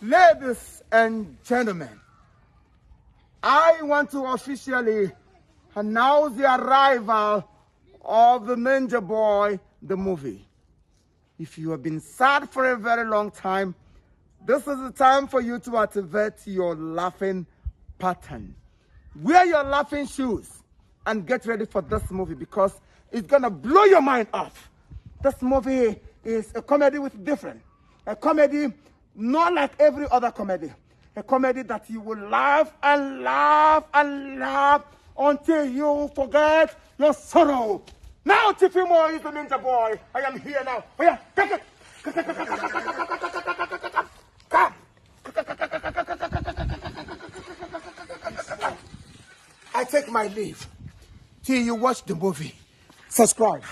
Ladies and gentlemen, I want to officially announce the arrival of the Ninja Boy, the movie. If you have been sad for a very long time, this is the time for you to activate your laughing pattern. Wear your laughing shoes and get ready for this movie because it's gonna blow your mind off. This movie is a comedy with different. A comedy not like every other comedy. A comedy that you will laugh and laugh and laugh until you forget your sorrow. Now, Tifimo is the Ninja Boy. I am here now. Oh yeah, take it. I take my leave till you watch the movie. Subscribe.